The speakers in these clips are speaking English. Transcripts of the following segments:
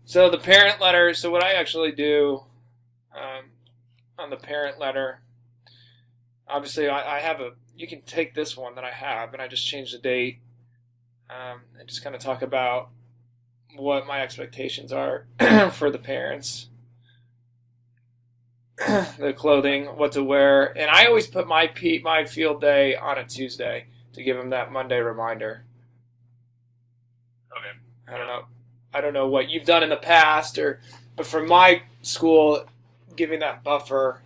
So the parent letter. So what I actually do um, on the parent letter, obviously I have a. You can take this one that I have, and I just change the date and just kind of talk about what my expectations are for the parents, the clothing, what to wear, and I always put my field day on a Tuesday to give them that Monday reminder. Okay. I don't know. I don't know what you've done in the past, but for my school, giving that buffer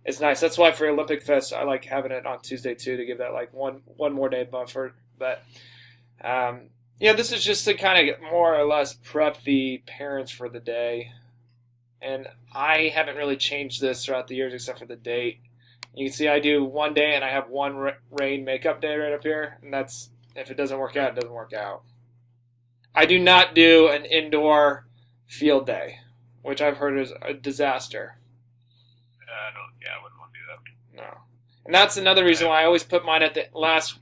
is nice. That's why for Olympic Fest, I like having it on Tuesday too to give that like one more day buffer. But yeah, this is just to kind of more or less prep the parents for the day. And I haven't really changed this throughout the years except for the date. You can see I do one day and I have one rain makeup day right up here, and that's if it doesn't work out, it doesn't work out. I do not do an indoor field day, which I've heard is a disaster. I don't. Yeah, I wouldn't want to do that. No, and that's another reason why I always put mine at the last,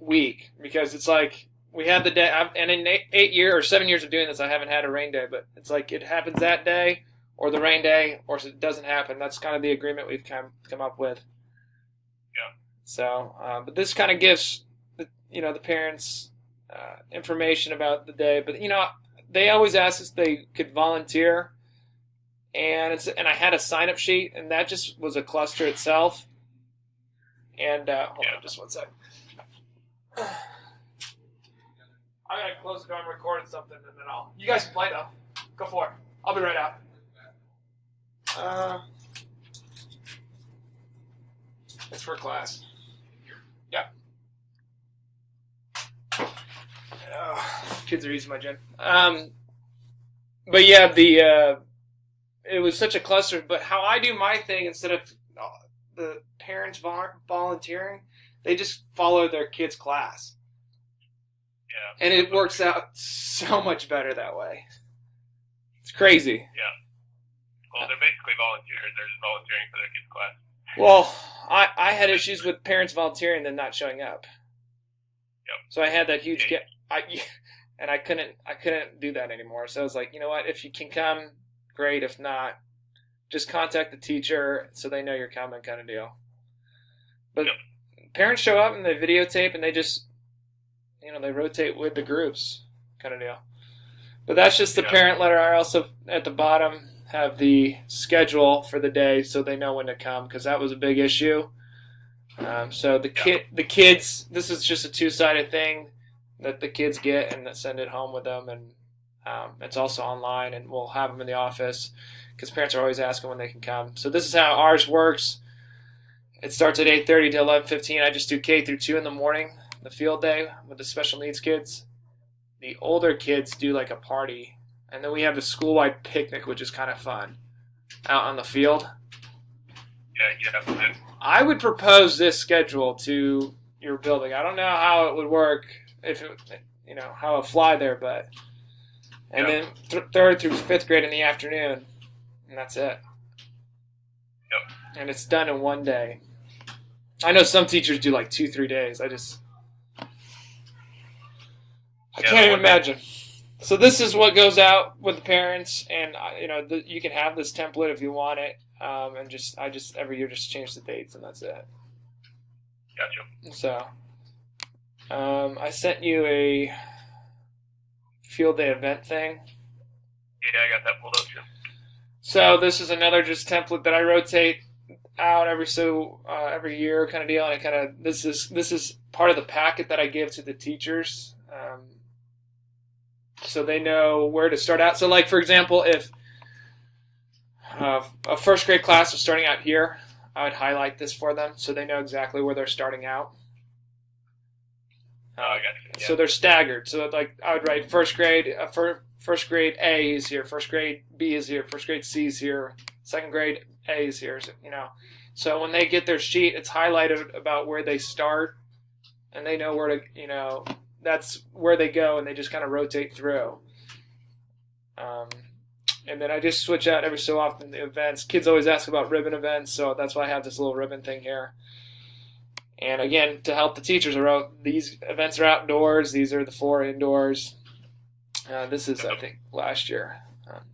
week because it's like we had the day, and in 8 years or 7 years of doing this, I haven't had a rain day, but it's like it happens that day or the rain day, or it doesn't happen. That's kind of the agreement we've come up with. Yeah. So, but this kind of gives the parents information about the day. But they always ask us if they could volunteer, and I had a sign up sheet, and that just was a cluster itself. And hold on, just one sec. I'm gonna close the door and record something, and then you guys can play though. Go for it. I'll be right out. It's for class. Yeah. Kids are using my gym. But yeah, it was such a cluster. But how I do my thing, instead of the parents volunteering, they just follow their kids' class. Yeah. And it works out so much better that way. It's crazy. Yeah. Well, they're basically volunteers. They're just volunteering for their kids' class. Well, I had issues with parents volunteering and then not showing up. Yep. So I had that huge gap. And I couldn't do that anymore. So I was like, you know what? If you can come, great. If not, just contact the teacher so they know you're coming, kind of deal. But parents show up and they videotape and they just, they rotate with the groups, kind of deal. But that's just the parent letter. I also, at the bottom, have the schedule for the day so they know when to come, because that was a big issue. So the kids, this is just a two-sided thing that the kids get and send it home with them, and it's also online, and we'll have them in the office because parents are always asking when they can come. So this is how ours works. It starts at 8:30 to 11:15. I just do K through 2 in the morning, the field day with the special needs kids. The older kids do like a party, and then we have the school-wide picnic, which is kind of fun, out on the field. Yeah. I would propose this schedule to your building. I don't know how it would work, if it, how it fly there, but then third through fifth grade in the afternoon, and that's it. Yep. And it's done in one day. I know some teachers do like 2-3 days. I can't even imagine. So this is what goes out with the parents, and you can have this template if you want it, and I just every year just change the dates, and that's it. Gotcha. So I sent you a field day event thing. Yeah, I got that pulled up too. So this is another just template that I rotate out every year, kind of deal, and this is part of the packet that I give to the teachers. So they know where to start out. So, like, for example, if a first grade class was starting out here, I would highlight this for them so they know exactly where they're starting out. I got you. Yeah. So they're staggered. So, like, I would write first grade A is here, first grade B is here, first grade C is here, second grade A is here. So when they get their sheet, it's highlighted about where they start, and they know where to, that's where they go, and they just kind of rotate through. And then I just switch out every so often the events. Kids always ask about ribbon events, so that's why I have this little ribbon thing here. And again, to help the teachers, these events are outdoors. These are the 4 indoors. This is, I think, last year.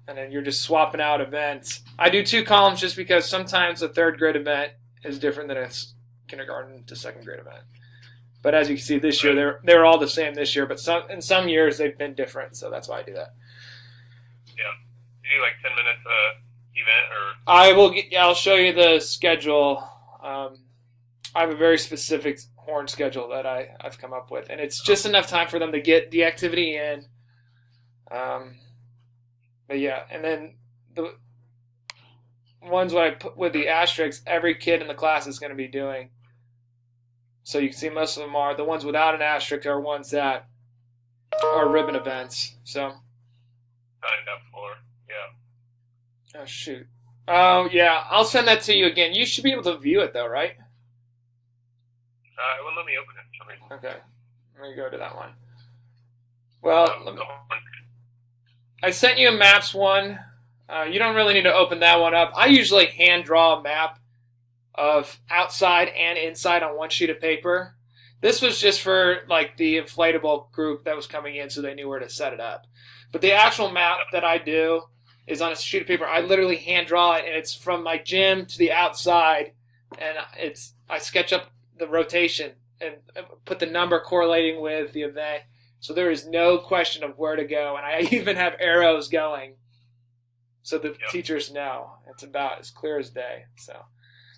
And then you're just swapping out events. I do 2 columns just because sometimes a 3rd grade event is different than a kindergarten to 2nd grade event. But as you can see, this year they're all the same this year. But in some years they've been different, so that's why I do that. Yeah, you do like 10 minutes event or? I will. I'll show you the schedule. I have a very specific horn schedule that I've come up with, and it's just enough time for them to get the activity in. But yeah, and then the ones what I put with the asterisks, every kid in the class is going to be doing. So you can see most of them are the ones without an asterisk are ones that are ribbon events. So signed up for, yeah. Oh shoot. Oh yeah, I'll send that to you again. You should be able to view it though, right? It wouldn't let me open it for some reason. Okay, let me go to that one. Well, I sent you a maps one. You don't really need to open that one up. I usually hand draw a map of outside and inside on one sheet of paper. This was just for like the inflatable group that was coming in so they knew where to set it up. But the actual map that I do is on a sheet of paper. I literally hand draw it, and it's from my gym to the outside, and I sketch up the rotation and put the number correlating with the event. So there is no question of where to go, and I even have arrows going so the teachers know. It's about as clear as day. So,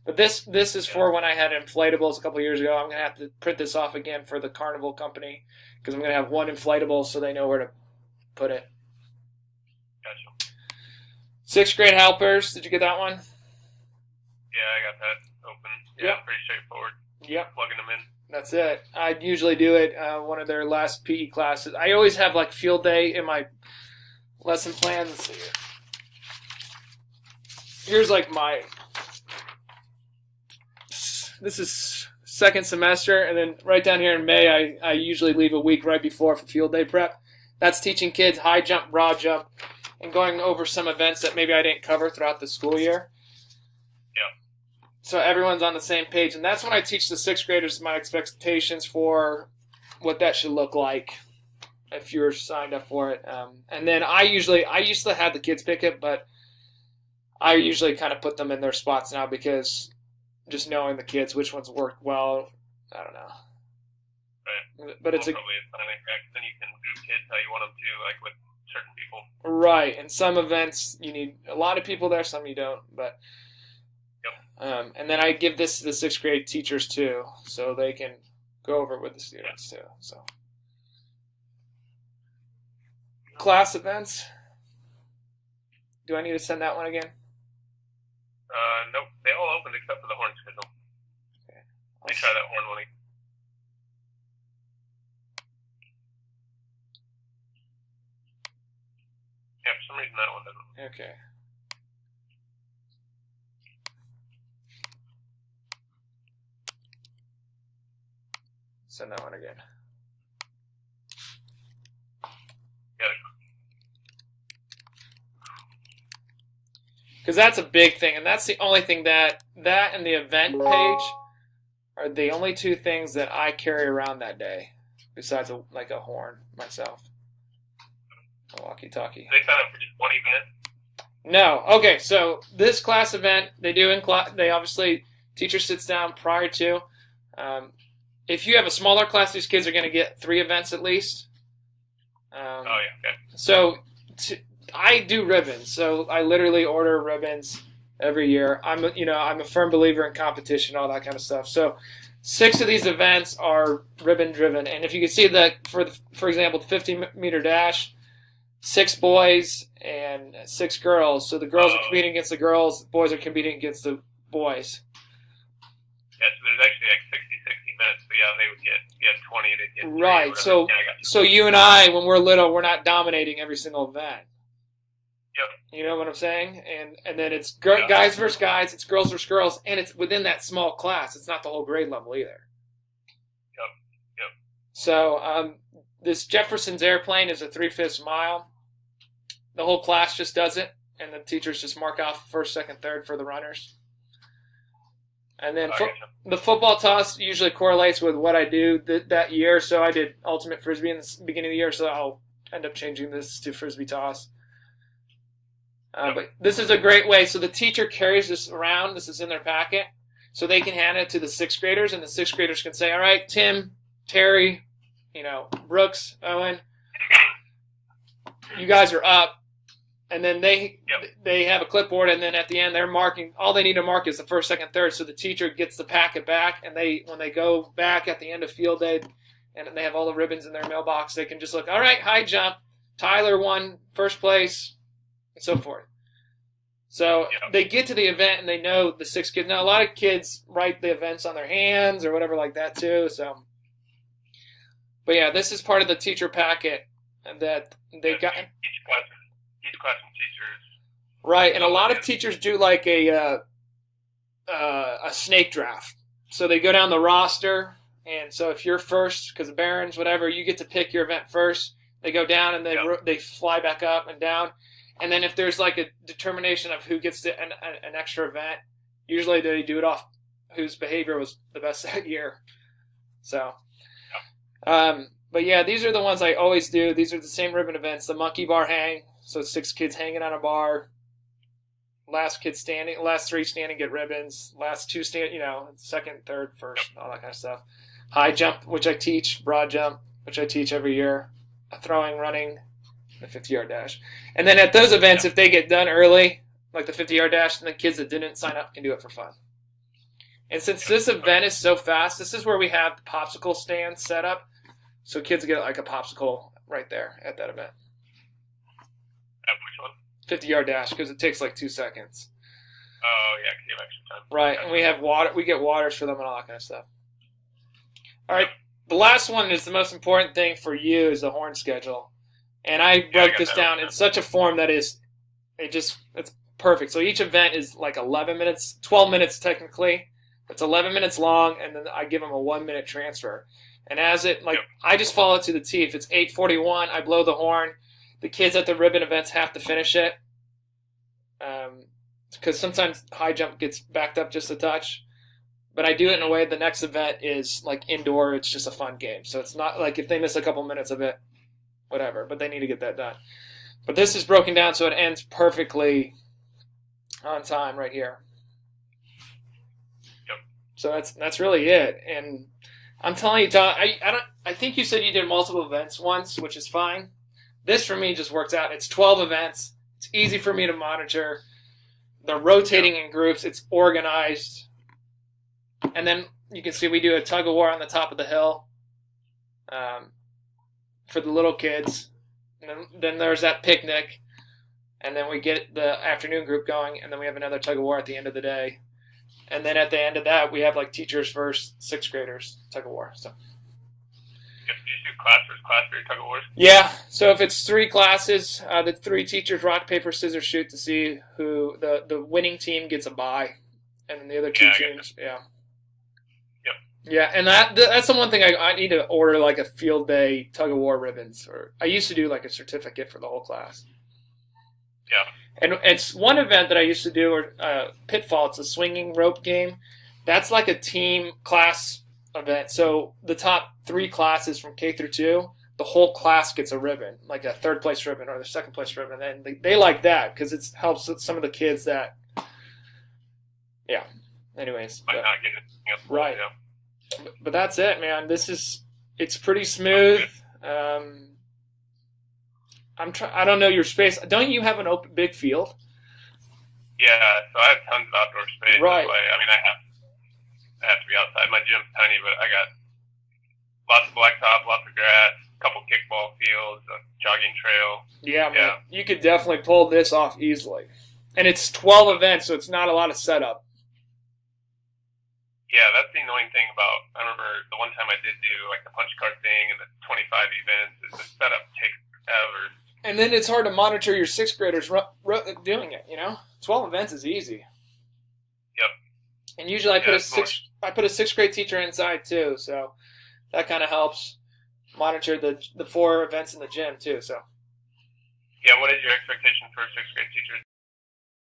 but this is for when I had inflatables a couple of years ago. I'm going to have to print this off again for the Carnival company because I'm going to have one inflatable so they know where to put it. Gotcha. 6th grade helpers. Did you get that one? Yeah, I got that open. Yeah, pretty straightforward. Yep. Plugging them in. That's it. I usually do it one of their last PE classes. I always have like field day in my lesson plan. Let's see here. Here's like this is 2nd semester, and then right down here in May, I usually leave a week right before for field day prep. That's teaching kids high jump, broad jump, and going over some events that maybe I didn't cover throughout the school year. So everyone's on the same page, and that's when I teach the 6th graders my expectations for what that should look like if you're signed up for it. And then I used to have the kids pick it, but I usually kind of put them in their spots now because just knowing the kids, which ones work well, I don't know. Right. But it's probably then you can group kids how you want them to, like with certain people. Right. And some events you need a lot of people there, some you don't, but. And then I give this to the 6th grade teachers too, so they can go over it with the students too. So, class events. Do I need to send that one again? Nope. They all opened except for the horn schedule. Okay. Let me try that horn one. Yeah, for some reason that one doesn't. Okay. Send that one again. Because that's a big thing, and that's the only thing that and the event page are the only 2 things that I carry around that day, besides a horn myself. A walkie-talkie. They sign up for just one event? No. Okay, so this class event, they do in class. They obviously, teacher sits down prior to. If you have a smaller class, these kids are going to get 3 events at least. Okay. So I do ribbons. So I literally order ribbons every year. I'm a firm believer in competition, all that kind of stuff. So 6 of these events are ribbon driven, and if you can see that for example, the 50-meter dash, 6 boys and 6 girls. So the girls are competing against the girls, the boys are competing against the boys. Yeah, so there's actually like 66 events, so yeah, they would get 20 to get 3. Right, so you and I, when we're little, we're not dominating every single event. Yep. You know what I'm saying? And then it's guys versus guys, it's girls versus girls, and it's within that small class. It's not the whole grade level either. Yep. So this Jefferson's airplane is a 3/5 mile. The whole class just does it, and the teachers just mark off 1st, 2nd, 3rd for the runners. And then the football toss usually correlates with what I do that year. So I did ultimate frisbee in the beginning of the year, so I'll end up changing this to Frisbee toss. But this is a great way. So the teacher carries this around. This is in their packet. So they can hand it to the sixth graders, and the sixth graders can say, all right, Tim, Terry, Brooks, Owen, you guys are up. And then they have a clipboard, and then at the end they're marking. All they need to mark is the first, second, third. So the teacher gets the packet back, and when they go back at the end of field day, and they have all the ribbons in their mailbox, they can just look. All right, high jump, Tyler won first place, and so forth. So they get to the event, and they know the six kids. Now a lot of kids write the events on their hands or whatever like that too. So, but yeah, this is part of the teacher packet that they got. Each classroom teachers. Right, and a lot of teachers do like a snake draft. So they go down the roster, and so if you're first, because of Barons, whatever, you get to pick your event first. They go down, and they fly back up and down. And then if there's like a determination of who gets an extra event, usually they do it off whose behavior was the best that year. So, but yeah, these are the ones I always do. These are the same ribbon events. The monkey bar hang. So 6 kids hanging on a bar. Last three standing get ribbons. Last 2 stand, second, third, first, all that kind of stuff. High jump, which I teach. Broad jump, which I teach every year. Throwing, running, the 50-yard dash. And then at those events, if they get done early, like the 50-yard dash, then the kids that didn't sign up can do it for fun. And since this event is so fast, this is where we have the popsicle stand set up. So kids get like a popsicle right there at that event. Which one? 50-yard dash, because it takes like 2 seconds. Oh, yeah, because you have extra time. Right, and we have water. We get waters for them and all that kind of stuff. All right, the last one is the most important thing for you is the horn schedule. And I broke this down in such a form that it's perfect. So each event is like 11 minutes, 12 minutes technically. It's 11 minutes long, and then I give them a 1-minute transfer. And I just follow it to the T. If it's 8:41, I blow the horn. The kids at the ribbon events have to finish it because sometimes high jump gets backed up just a touch. But I do it in a way the next event is like indoor. It's just a fun game. So it's not like if they miss a couple minutes of it, whatever. But they need to get that done. But this is broken down so it ends perfectly on time right here. Yep. So that's really it. And I'm telling you, Tom, I think you said you did multiple events once, which is fine. This, for me, just works out. It's 12 events. It's easy for me to monitor. They're rotating in groups. It's organized. And then you can see we do a tug-of-war on the top of the hill for the little kids. And then there's that picnic. And then we get the afternoon group going. And then we have another tug-of-war at the end of the day. And then at the end of that, we have like teachers versus 6th graders tug-of-war. So. Do you do class versus class for your tug of wars? Yeah. So if it's 3 classes, the 3 teachers rock, paper, scissors, shoot to see who the winning team gets a bye, and then the other 2 teams. Yeah. Yep. Yeah, and that's the one thing I need to order like a field day tug of war ribbons, or I used to do like a certificate for the whole class. Yeah. And it's one event that I used to do, or Pitfall. It's a swinging rope game. That's like a team class event. So the top 3 classes from K through 2, the whole class gets a ribbon, like a 3rd place ribbon or the 2nd place ribbon. And they like that because it helps some of the kids that, yeah. Anyways. Might not get it. Right. Yeah. But that's it, man. It's pretty smooth. I don't know your space. Don't you have an open big field? Yeah, so I have tons of outdoor space. Right. I have to be outside. My gym's tiny, but I got lots of blacktop, lots of grass, a couple kickball fields, a jogging trail. Yeah, man. You could definitely pull this off easily. And it's 12 events, so it's not a lot of setup. Yeah, that's the annoying thing about, I remember the one time I did do like the punch card thing and the 25 events, is the setup takes forever. And then it's hard to monitor your 6th graders doing it, 12 events is easy. Yep. And usually I put a 6th grade teacher inside too, so that kind of helps monitor the 4 events in the gym too. So. Yeah, what is your expectation for 6th grade teachers?